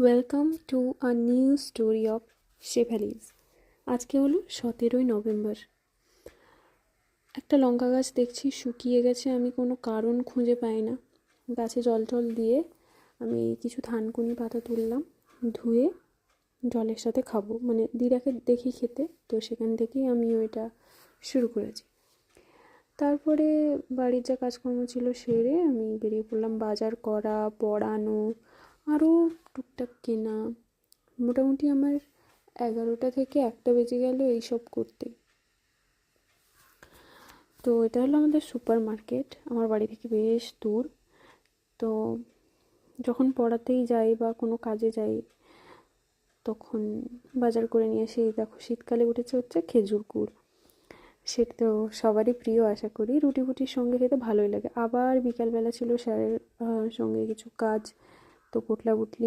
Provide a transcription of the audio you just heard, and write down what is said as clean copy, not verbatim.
Welcome to a new story of Shefali's. আজকে হলো 17ই November. একটা লঙ্কা গাছ দেখছি শুকিয়ে গেছে, আমি কোনো কারণ খুঁজে পাই না। গাছে জল টল দিয়ে আমি কিছু থানকুনি পাতা তুললাম, ধুয়ে জলের সাথে খাবো, মানে দিদাকে দেখি খেতে, তো সেখান থেকেই আমি ওইটা শুরু করেছি। তারপরে বাড়ির যা কাজকর্ম ছিল সেরে আমি বেরিয়ে পড়লাম, বাজার করা, পড়ানো, আরও টুকটাক কেনা। মোটামুটি আমার 11টা থেকে 1টা বেজে গেল এইসব করতে। তো এটা হলো আমাদের সুপার মার্কেট, আমার বাড়ি থেকে বেশ দূর। তো যখন পড়াতেই যাই বা কোনো কাজে যাই তখন বাজার করে নিয়ে আসি। দেখো শীতকালে উঠেছে হচ্ছে খেজুর গুড়, সেটা তো সবারই প্রিয়, আশা করি রুটি ফুটির সঙ্গে খেতে ভালোই লাগে। আবার বিকালবেলা ছিল স্যারের সঙ্গে কিছু কাজ, তো পোটলা পুটলি